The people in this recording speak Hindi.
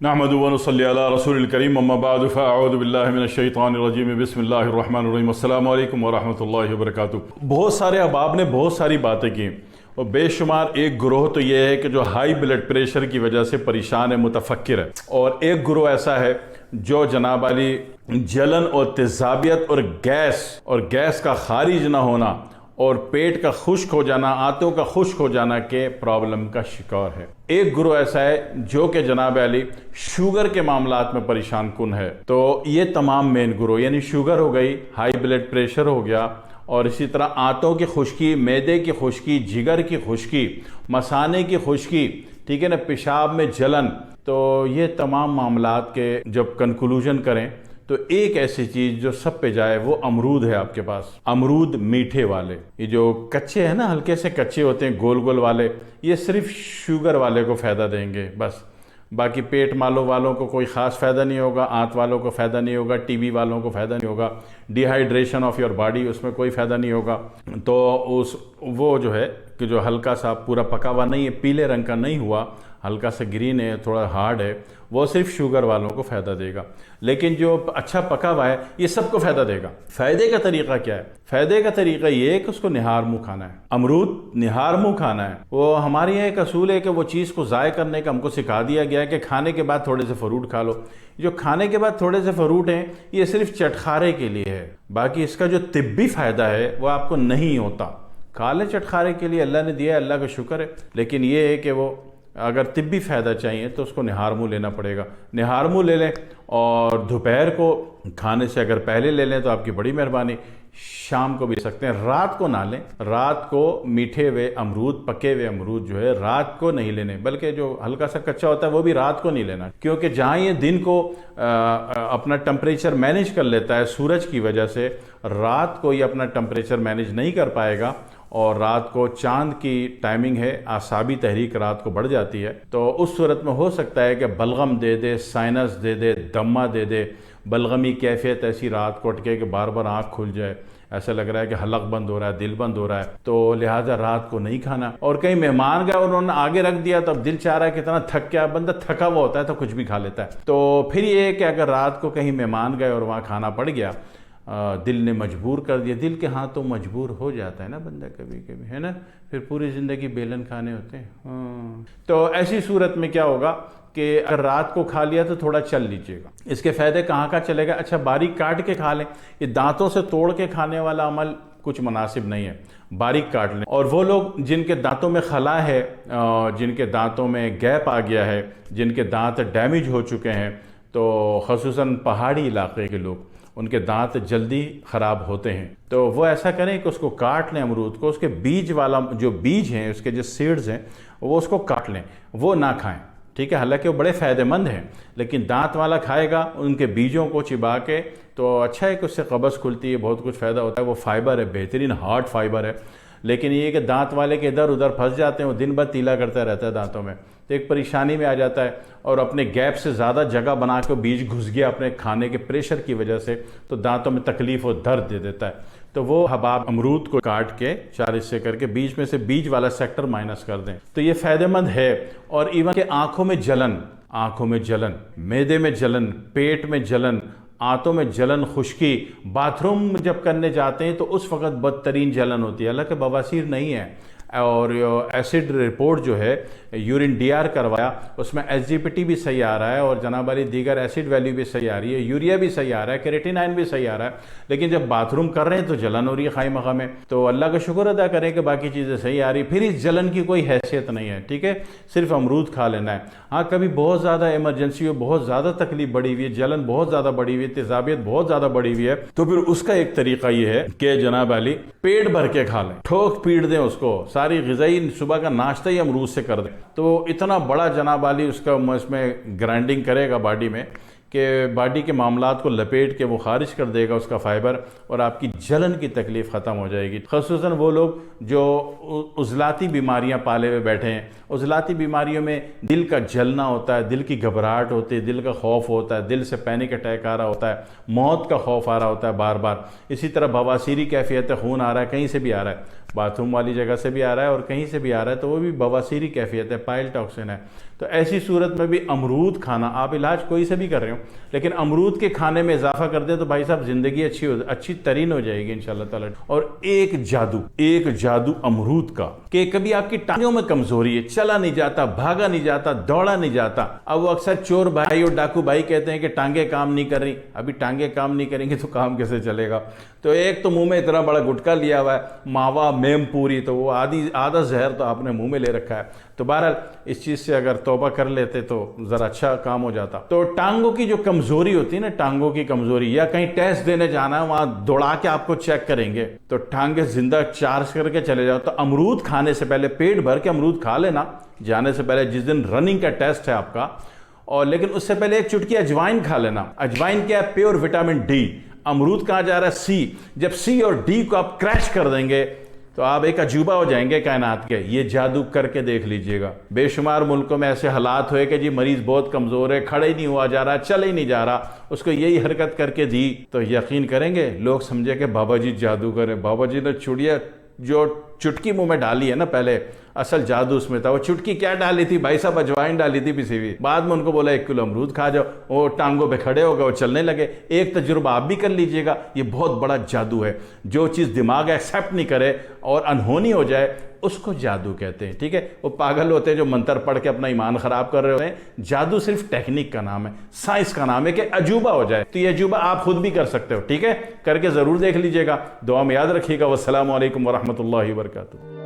नहमदु व नसल्ली अला रसूलिल करीम अम्मा बाद फ़अऊज़ु बिल्लाहि मिनश शैतानिर रजीम बिस्मिल्लाहिर रहमानिर रहीम अस्सलामु अलैकुम व रहमतुल्लाहि व बरकातुहू। बहुत सारे अहबाब ने बहुत सारी बातें की और बेशुमार एक ग्रोह तो ये है कि जो हाई ब्लड प्रेशर की वजह से परेशान है, मुतफक्किर है, और एक ग्रोह ऐसा है जो जनाब अली जलन और तेज़ाबियत और गैस का खारिज ना होना और पेट का खुश्क हो जाना, आंतों का खुश्क हो जाना के प्रॉब्लम का शिकार है। एक ग्रोह ऐसा है जो कि जनाब अली शुगर के मामलात में परेशान कुन है। तो ये तमाम मेन ग्रोह यानी शुगर हो गई, हाई ब्लड प्रेशर हो गया, और इसी तरह आंतों की खुश्की, मैदे की खुश्की, जिगर की खुश्की, मसाने की खुश्की, ठीक है ना, पेशाब में जलन। तो ये तमाम मामलात के जब कंक्लूजन करें तो एक ऐसी चीज जो सब पे जाए वो अमरूद है आपके पास। अमरूद मीठे वाले, ये जो कच्चे हैं ना, हल्के से कच्चे होते हैं, गोल गोल वाले, ये सिर्फ शुगर वाले को फायदा देंगे बस। बाकी पेट वालों को कोई ख़ास फ़ायदा नहीं होगा, आंत वालों को फ़ायदा नहीं होगा, टीबी वालों को फ़ायदा नहीं होगा, डिहाइड्रेशन ऑफ योर बॉडी उसमें कोई फ़ायदा नहीं होगा। तो वो जो है कि जो हल्का सा पूरा पका हुआ नहीं है, पीले रंग का नहीं हुआ, हल्का सा ग्रीन है, थोड़ा हार्ड है, वो सिर्फ शुगर वालों को फ़ायदा देगा। लेकिन जो अच्छा पका हुआ है ये सबको फ़ायदा देगा। फ़ायदे का तरीका क्या है? फ़ायदे का तरीका ये है कि उसको निहार मुँह खाना है। अमरूद निहार मुँह खाना है। वो हमारे यहाँ एक असूल है कि वो चीज़ को ज़ाय करने का हमको सिखा दिया गया है कि खाने के बाद थोड़े से फ्रूट खा लो। जो खाने के बाद थोड़े से फ्रूट हैं ये सिर्फ चटखारे के लिए है, बाकी इसका जो तिब्बी फ़ायदा है वो आपको नहीं होता। खा लें चटखारे के लिए, अल्लाह ने दिया है, अल्लाह का शुक्र है, लेकिन ये है कि वो अगर तिब्बी फ़ायदा चाहिए तो उसको निहार मुँह लेना पड़ेगा। निहार मुँह ले लें, और दोपहर को खाने से अगर पहले ले लें तो आपकी बड़ी मेहरबानी। शाम को भी ले सकते हैं, रात को ना लें। रात को मीठे हुए अमरूद, पके हुए अमरूद जो है रात को नहीं लेने, बल्कि जो हल्का सा कच्चा होता है वो भी रात को नहीं लेना, क्योंकि जहाँ ये दिन को अपना टेम्परेचर मैनेज कर लेता है सूरज की वजह से, रात को ये अपना टेम्परेचर मैनेज नहीं कर पाएगा, और रात को चांद की टाइमिंग है, आसाबी तहरीक रात को बढ़ जाती है। तो उस सूरत में हो सकता है कि बलगम दे दे, साइनस दे दे, दम्मा दे दे, बलगमी कैफियत ऐसी रात को अटके कि बार बार आँख खुल जाए, ऐसा लग रहा है कि हलक बंद हो रहा है, दिल बंद हो रहा है, तो लिहाजा रात को नहीं खाना। और कहीं मेहमान गए और उन्होंने आगे रख दिया तो अब दिल चाह रहा है, कितना थक गया बंदा, थका हुआ होता है तो कुछ भी खा लेता है। तो फिर ये है कि अगर रात को कहीं मेहमान गए और वहाँ खाना पड़ गया, दिल ने मजबूर कर दिया, दिल के हाथों मजबूर हो जाता है ना बंदा कभी कभी, है ना, फिर पूरी ज़िंदगी बेलन खाने होते हैं। तो ऐसी सूरत में क्या होगा कि अगर रात को खा लिया तो थोड़ा चल लीजिएगा। इसके फ़ायदे कहाँ का चलेगा? अच्छा, बारीक काट के खा लें। ये दांतों से तोड़ के खाने वाला अमल कुछ मुनासिब नहीं है, बारीक काट लें। और वो लोग जिनके दांतों में खला है, जिनके दांतों में गैप आ गया है, जिनके दांत डैमेज हो चुके हैं, तो ख़ुसूसन पहाड़ी इलाके के लोग, उनके दांत जल्दी ख़राब होते हैं, तो वो ऐसा करें कि उसको काट लें अमरूद को, उसके बीज वाला जो बीज हैं, उसके जो सीड्स हैं, वो उसको काट लें, वो ना खाएं, ठीक है। हालांकि वो बड़े फ़ायदेमंद हैं, लेकिन दांत वाला खाएगा उनके बीजों को चिबा के, तो अच्छा है कि उससे कब्ज़ खुलती है, बहुत कुछ फ़ायदा होता है। वो फ़ाइबर है, बेहतरीन हार्ड फाइबर है। लेकिन ये कि दांत वाले के इधर उधर फंस जाते हैं, वो दिन भर तीला करता रहता है दांतों में, तो एक परेशानी में आ जाता है, और अपने गैप से ज़्यादा जगह बना के बीज घुस गया अपने खाने के प्रेशर की वजह से, तो दांतों में तकलीफ़ और दर्द दे देता है। तो वो हबाब अमरूद को काट के 4 हिस्से करके बीच में से बीज वाला सेक्टर माइनस कर दें, तो ये फ़ायदेमंद है। और इवन के आँखों में जलन, मैदे में जलन, पेट में जलन, आंतों में जलन, खुश्की, बाथरूम जब करने जाते हैं तो उस वक़्त बदतरीन जलन होती है। हालांकि बवासीर नहीं है, और एसिड रिपोर्ट जो है यूरिन डीआर करवाया, उसमें एसजीपीटी भी सही आ रहा है, और जनाब वाली दीगर एसिड वैल्यू भी सही आ रही है, यूरिया भी सही आ रहा है, क्रेटिनाइन भी सही आ रहा है, लेकिन जब बाथरूम कर रहे हैं तो जलन हो रही है खाई मखा में। तो अल्लाह का शुक्र अदा करें कि बाकी चीज़ें सही आ रही, फिर इस जलन की कोई हैसियत नहीं है, ठीक है, सिर्फ अमरूद खा लेना है। हाँ, कभी बहुत ज़्यादा इमरजेंसी हो, बहुत ज़्यादा तकलीफ बढ़ी हुई है, जलन बहुत ज़्यादा बढ़ी हुई है, तेज़ाबियत बहुत ज़्यादा बढ़ी हुई है, तो फिर उसका एक तरीका ये है कि जनाब वाली पेट भर के खा लें, ठोक पीट दें उसको, सारी ग़िज़ाई सुबह का नाश्ता ही अमरूद से कर दें, तो इतना बड़ा जनाब वाली उसका इसमें ग्राइंडिंग करेगा बॉडी में कि बॉडी के मामलात को लपेट के वो खारिज कर देगा उसका फ़ाइबर, और आपकी जलन की तकलीफ़ ख़त्म हो जाएगी। ख़ुसूसन वो लोग जो उज़लाती बीमारियां पाले हुए बैठे हैं, उज़लाती बीमारियों में दिल का जलना होता है, दिल की घबराहट होती है, दिल का खौफ होता है, दिल से पैनिक अटैक आ रहा होता है, मौत का खौफ आ रहा होता है बार बार। इसी तरह बवासीरी कैफियत, खून आ रहा है, कहीं से भी आ रहा है, बाथरूम वाली जगह से भी आ रहा है और कहीं से भी आ रहा है, तो वो भी बवासीरी कैफियत है, पाइल टॉक्सिन है। तो ऐसी सूरत में भी अमरूद खाना, आप इलाज कोई से भी कर रहे हो लेकिन अमरूद के खाने में इजाफा कर दें तो भाई साहब ज़िंदगी अच्छी तरीन हो जाएगी इंशाल्लाह ताला। और एक जादू अमरूद का कि कभी आपकी टांगों में कमजोरी है, चला नहीं जाता, भागा नहीं जाता, दौड़ा नहीं जाता। अब वो अक्सर चोर भाई और डाकू भाई कहते हैं कि टांगे काम नहीं कर रही। अभी टांगे काम नहीं करेंगे तो काम कैसे चलेगा? तो एक तो मुंह में इतना बड़ा गुटखा लिया हुआ है, मावा मेम पूरी, तो वो आधा जहर तो आपने मुंह में ले रखा है। तो बहरहाल इस चीज़ से अगर तौबा कर लेते तो ज़रा अच्छा काम हो जाता। तो टांगों की जो कमज़ोरी होती है ना, टांगों की कमज़ोरी, या कहीं टेस्ट देने जाना है, वहाँ दौड़ा के आपको चेक करेंगे तो टांगे जिंदा चार्ज करके चले जाओ। तो अमरूद खाने से पहले पेट भर के अमरूद खा लेना जाने से पहले, जिस दिन रनिंग का टेस्ट है आपका। और लेकिन उससे पहले एक चुटकी अजवाइन खा लेना। अजवाइन क्या है? Pure vitamin D. अमरूद कहाँ जा रहा है? सी। जब सी और डी को आप क्रैश कर देंगे तो आप एक अजूबा हो जाएंगे कायनात के। ये जादू करके देख लीजिएगा। बेशुमार मुल्कों में ऐसे हालात हुए कि जी मरीज बहुत कमजोर है, खड़े ही नहीं हुआ जा रहा, चल ही नहीं जा रहा, उसको यही हरकत करके दी तो यकीन करेंगे लोग समझे कि बाबा जी जादू करे। बाबा जी ने चुड़िया जो चुटकी मुंह में डाली है ना, पहले असल जादू उसमें था। वो चुटकी क्या डाली थी भाई साहब? अजवाइन डाली थी पिसी हुई। बाद में उनको बोला 1 किलो अमरूद खा जाओ, वो टांगों पे खड़े हो गए, वो चलने लगे। एक तजुर्बा आप भी कर लीजिएगा। ये बहुत बड़ा जादू है। जो चीज़ दिमाग एक्सेप्ट नहीं करे और अनहोनी हो जाए उसको जादू कहते हैं, ठीक है? वो पागल होते हैं जो मंत्र पढ़ के अपना ईमान खराब कर रहे होते हैं। जादू सिर्फ टेक्निक का नाम है, साइंस का नाम है कि अजूबा हो जाए। तो ये अजूबा आप खुद भी कर सकते हो, ठीक है? करके ज़रूर देख लीजिएगा। दुआ में याद रखिएगा। वस्सलामु अलैकुम वरहमतुल्लाहि वबरकातुहू।